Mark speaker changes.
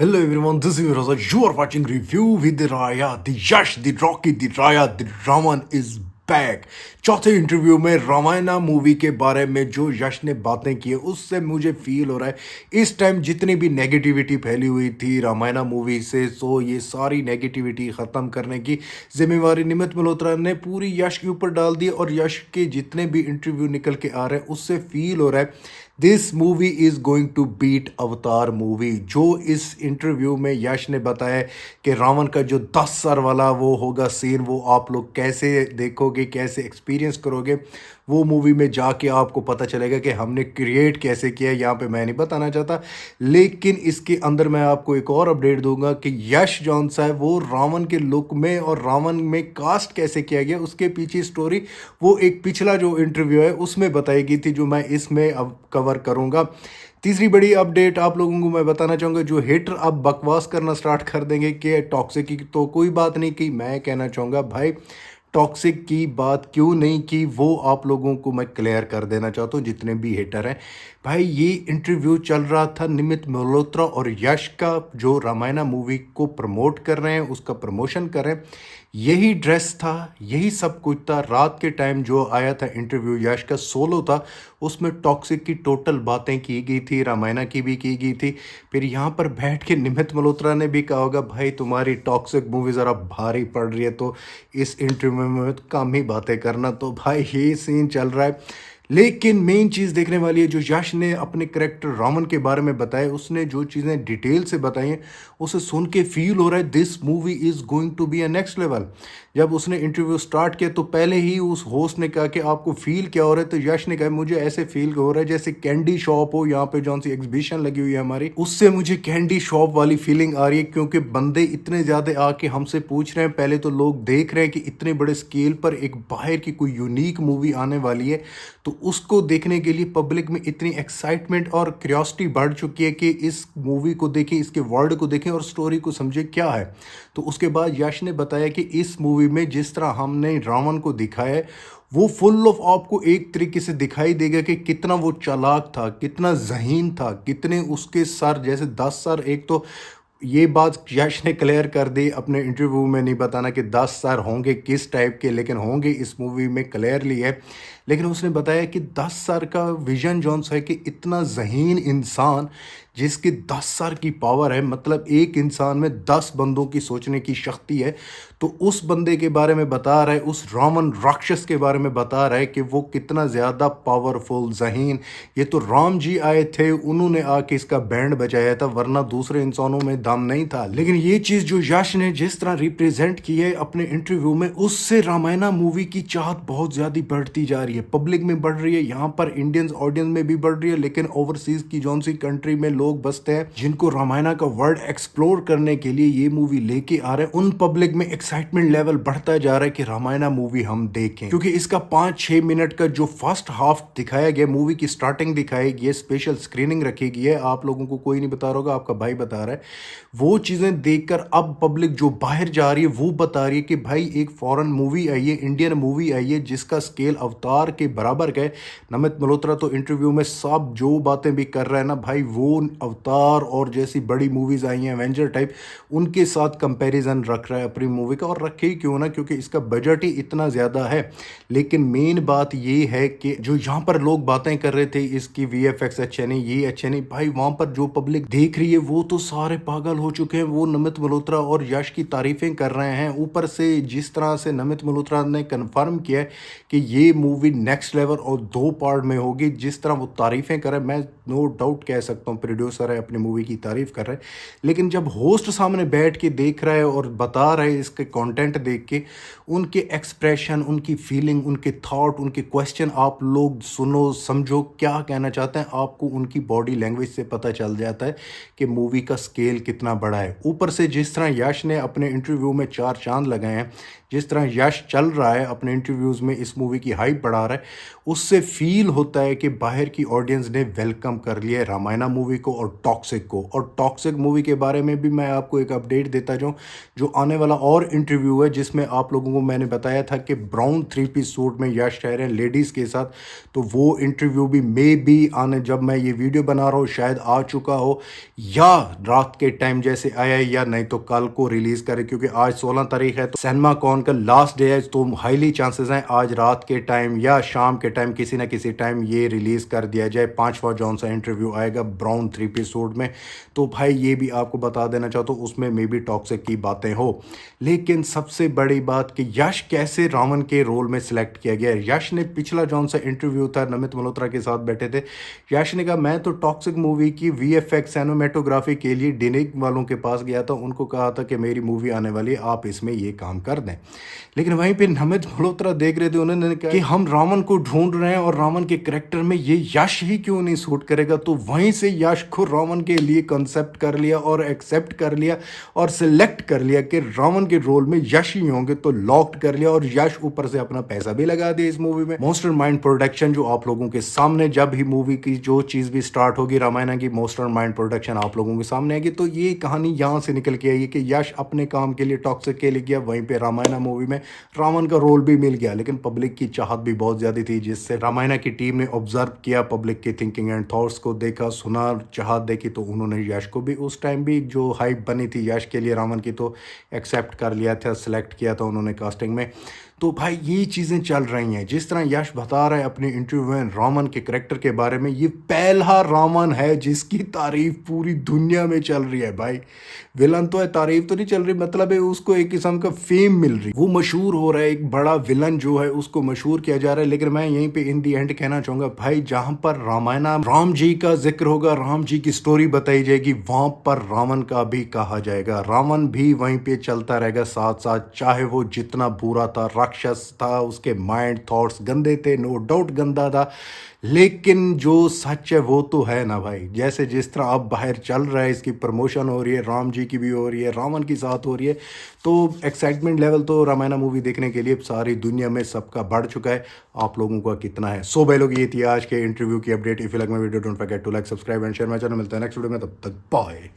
Speaker 1: Hello everyone, this is Raza. You are watching Review with the Raya. The Yash, the Rocky, the Raya, the Raman is back. चौथे interview में Ramayana movie के बारे में जो यश ने बातें की है उससे मुझे फील हो रहा है इस टाइम जितनी भी नेगेटिविटी फैली हुई थी रामायणा मूवी से, सो ये सारी नेगेटिविटी ख़त्म करने की जिम्मेवारी निमित मल्होत्रा ने पूरी यश के ऊपर डाल दी। और यश के जितने भी इंटरव्यू निकल के आ रहे हैं उससे फील हो रहा है this movie is going to beat Avatar movie. जो इस इंटरव्यू में यश ने बताया कि रावण का जो 10 सर वाला वो होगा सीन, वो आप लोग कैसे देखोगे, कैसे एक्सपीरियंस करोगे, वो मूवी में जाके आपको पता चलेगा कि हमने क्रिएट कैसे किया है। यहाँ पे मैं नहीं बताना चाहता, लेकिन इसके अंदर मैं आपको एक और अपडेट दूंगा कि यश जॉन सा है वो रावण के लुक में और रावण में कास्ट कैसे किया गया उसके पीछे स्टोरी वो एक पिछला जो इंटरव्यू है उसमें बताई गई थी, जो मैं इसमें अब कवर करूँगा। तीसरी बड़ी अपडेट आप लोगों को मैं बताना चाहूँगा, जो हेटर अब बकवास करना स्टार्ट कर देंगे कि टॉक्सिक की तो कोई बात नहीं की, मैं कहना चाहूँगा भाई टॉक्सिक की बात क्यों नहीं की वो आप लोगों को मैं क्लियर कर देना चाहता हूँ जितने भी हेटर हैं। भाई ये इंटरव्यू चल रहा था निमित मल्होत्रा और यश का, जो रामायणा मूवी को प्रमोट कर रहे हैं, उसका प्रमोशन कर रहे हैं। यही ड्रेस था, यही सब कुछ था। रात के टाइम जो आया था इंटरव्यू यश का सोलो था, उसमें टॉक्सिक की टोटल बातें की गई थी, रामायणा की भी की गई थी। फिर यहाँ पर बैठ के निमित मल्होत्रा ने भी कहा होगा भाई तुम्हारी टॉक्सिक मूवी ज़रा भारी पड़ रही है तो इस इंटरव्यू में कम ही बातें करना। तो भाई ये सीन चल रहा है, लेकिन मेन चीज़ देखने वाली है जो यश ने अपने करेक्टर रामन के बारे में बताया, उसने जो चीज़ें डिटेल से बताई हैं उसे सुन के फील हो रहा है this movie is going to be a next level. जब उसने इंटरव्यू स्टार्ट किया तो पहले ही उस होस्ट ने कहा कि आपको फील क्या हो रहा है, तो यश ने कहा मुझे ऐसे फील हो रहा है जैसे कैंडी शॉप हो, यहाँ पे जौन सी एग्जीबिशन लगी हुई है हमारी, उससे मुझे कैंडी शॉप वाली फीलिंग आ रही है। क्योंकि बंदे इतने ज़्यादा आके हमसे पूछ रहे हैं, पहले तो लोग देख रहे हैं कि इतने बड़े स्केल पर एक बाहर की कोई यूनिक मूवी आने वाली है, तो उसको देखने के लिए पब्लिक में इतनी एक्साइटमेंट और क्यूरियोसिटी बढ़ चुकी है कि इस मूवी को देखें, इसके वर्ल्ड को देखें और स्टोरी को समझें क्या है। तो उसके बाद यश ने बताया कि इस मूवी में जिस तरह हमने रावण को दिखाया है वो फुल ऑफ आपको एक तरीके से दिखाई देगा कि कितना वो चालाक था, कितना जहीन था, कितने उसके सर जैसे 10 सर। एक तो ये बात यश ने क्लियर कर दी अपने इंटरव्यू में, नहीं बताना कि 10 सर होंगे किस टाइप के, लेकिन होंगे इस मूवी में क्लियरली है। लेकिन उसने बताया कि 10 सर का विजन जॉन सा है कि इतना जहीन इंसान जिसकी 10 सर की पावर है, मतलब एक इंसान में 10 बंदों की सोचने की शक्ति है। तो उस बंदे के बारे में बता रहा है, उस रावण राक्षस के बारे में बता रहा है कि वो कितना ज़्यादा पावरफुल जहीन। ये तो राम जी आए थे, उन्होंने आके इसका बैंड बजाया था, वरना दूसरे इंसानों में दम नहीं था। लेकिन ये चीज़ जो यश ने जिस तरह रिप्रेजेंट की है अपने इंटरव्यू में, उससे रामायणा मूवी की चाहत बहुत ज़्यादा बढ़ती जा रही है, पब्लिक में बढ़ रही है, यहाँ पर इंडियंस ऑडियंस में भी बढ़ रही है। लेकिन ओवरसीज़ की जौन सी कंट्री में लोग बसते हैं जिनको रामायणा का वर्ल्ड एक्सप्लोर करने के लिए ये मूवी लेके आ रहे हैं, उन पब्लिक में एक्साइटमेंट लेवल बढ़ता जा रहा है कि रामायणा मूवी हम देखें। क्योंकि इसका 5-6 मिनट का जो फर्स्ट हाफ दिखाया गया, मूवी की स्टार्टिंग दिखाई गई है, स्पेशल स्क्रीनिंग रखी गई है, आप लोगों को कोई नहीं बता रहा होगा, आपका भाई बता रहा है। वो चीज़ें देखकर अब पब्लिक जो बाहर जा रही है वो बता रही है कि भाई एक फॉरेन मूवी आई है, इंडियन मूवी आई है जिसका स्केल अवतार के बराबर का है। नमित मल्होत्रा तो इंटरव्यू में सब जो बातें भी कर रहा है ना भाई, वो अवतार और जैसी बड़ी मूवीज़ आई हैं एवेंजर टाइप, उनके साथ कंपैरिजन रख रहा है अपनी मूवी का। और रखे ही क्यों ना, क्योंकि इसका बजट ही इतना ज़्यादा है। लेकिन मेन बात ये है कि जो यहाँ पर लोग बातें कर रहे थे इसकी वीएफएक्स अच्छे नहीं, ये अच्छे नहीं, भाई वहाँ पर जो पब्लिक देख रही है वो तो सारे पागल हो चुके हैं। वो नमित मल्होत्रा और यश की तारीफ़ें कर रहे हैं, ऊपर से जिस तरह से नमित मल्होत्रा ने कन्फर्म किया है कि ये मूवी नेक्स्ट लेवल और 2 पार्ट में होगी, जिस तरह वो तारीफ़ें कर रहे हैं, मैं नो डाउट कह सकता हूँ प्रोड्यूसर है अपनी मूवी की तारीफ़ कर रहे हैं। लेकिन जब होस्ट सामने बैठ के देख रहा है और बता रहा है इसके कंटेंट देख के, उनके एक्सप्रेशन, उनकी फीलिंग, उनके थॉट, उनके क्वेश्चन आप लोग सुनो, समझो क्या कहना चाहते हैं, आपको उनकी बॉडी लैंग्वेज से पता चल जाता है कि मूवी का स्केल कितना बड़ा है। ऊपर से जिस तरह यश ने अपने इंटरव्यू में 4 चांद लगाए हैं, जिस तरह यश चल रहा है अपने इंटरव्यूज़ में इस मूवी की हाइप बढ़ा रहा है, उससे फील होता है कि बाहर की ऑडियंस ने वेलकम कर लिया है रामायणा मूवी को और टॉक्सिक को। और टॉक्सिक मूवी के बारे में भी मैं आपको एक अपडेट देता जाऊँ, जो आने वाला और इंटरव्यू है जिसमें आप लोगों को मैंने बताया था कि ब्राउन थ्री पीस सूट में यश रह रहे हैं लेडीज़ के साथ, तो वो इंटरव्यू भी मे बी आने, जब मैं ये वीडियो बना रहा हूँ शायद आ चुका हो, या रात के टाइम जैसे आया है, या नहीं तो कल को रिलीज़ करें, क्योंकि आज 16 तारीख है तो सिनेमा कॉन का लास्ट डे है, तो हाईली चांसेस हैं आज रात के टाइम या शाम के टाइम किसी ना किसी टाइम ये रिलीज़ कर दिया जाए। 5वां जौन सा इंटरव्यू आएगा ब्राउन थ्री पीस सूट में, तो भाई ये भी आपको बता देना चाहता हूँ उसमें मे बी टॉक्सिक की बातें हो। लेकिन सबसे बड़ी बात कि यश कैसे रावण के रोल में सिलेक्ट किया गया है। यश ने पिछला जौन सा इंटरव्यू था नमित मल्होत्रा के साथ बैठे थे, यश ने कहा मैं तो टॉक्सिक मूवी की वीएफएक्स सिनेमेटोग्राफी के लिए डिनिक वालों के पास गया था, उनको कहा था कि मेरी मूवी आने वाली है, आप इसमें ये काम कर दें। लेकिन वहीं पे नमित मल्होत्रा देख रहे थे, उन्होंने कहा कि हम रावण को ढूंढ रहे हैं और रावण के करेक्टर में ये यश ही क्यों नहीं सूट करेगा। तो वहीं से यश को रावण के लिए कंसेप्ट कर लिया और एक्सेप्ट कर लिया और सिलेक्ट कर लिया कि रावण के रोल में यश ही होंगे, तो लॉक्ड कर लिया। और यश ऊपर से अपना पैसा भी लगा दिया इस मूवी में। मोस्टर माइंड प्रोडक्शन जो आप लोगों के सामने, जब ही मूवी की जो चीज़ भी स्टार्ट होगी रामायणा की, मोस्टर माइंड प्रोडक्शन आप लोगों के सामने आएगी। तो ये कहानी यहाँ से निकल के आई कि यश अपने काम के लिए टॉक्सिक के लिए गया, वहीं पे रामायणा मूवी में रावण का रोल भी मिल गया। लेकिन पब्लिक की चाहत भी बहुत ज़्यादा थी, जिससे रामायणा की टीम ने ऑब्जर्व किया पब्लिक की थिंकिंग एंड थॉट्स को, देखा सुना, चाहत देखी, तो उन्होंने यश को भी उस टाइम भी जो हाइप बनी थी यश के लिए रावण की, तो एक्सेप्ट कर लिया था, सिलेक्ट किया था उन्होंने कास्टिंग में। तो भाई ये चीज़ें चल रही हैं। जिस तरह यश बता रहा है अपने इंटरव्यू में रावण के करेक्टर के बारे में, ये पहला रावण है जिसकी तारीफ पूरी दुनिया में चल रही है भाई। विलन तो है, तारीफ तो नहीं चल रही, मतलब है उसको एक किस्म का फेम मिल रही, वो मशहूर हो रहा है, एक बड़ा विलन जो है उसको मशहूर किया जा रहा है। लेकिन मैं यहीं पे इन दी एंड कहना चाहूँगा भाई, जहाँ पर रामायणा राम जी का जिक्र होगा, राम जी की स्टोरी बताई जाएगी, वहाँ पर रावण का भी कहा जाएगा। रावण भी वहीं पे चलता रहेगा साथ साथ, चाहे वो जितना बुरा था, राक्षस था, उसके माइंड थॉट्स गंदे थे, नो डाउट गंदा था, लेकिन जो सच है वो तो है ना भाई। जैसे जिस तरह अब बाहर चल रहा है, इसकी प्रमोशन हो रही है, राम जी की भी हो रही है, रावण की साथ हो रही है, तो एक्साइटमेंट लेवल तो रामायणा मूवी देखने के लिए सारी दुनिया में सबका बढ़ चुका है। आप लोगों का कितना है? सो भाई लोग, ये थी आज के इंटरव्यू की update. If you like my video don't forget to like, subscribe and share my channel. मिलते हैं नेक्स्ट वीडियो में, तब तक बाय।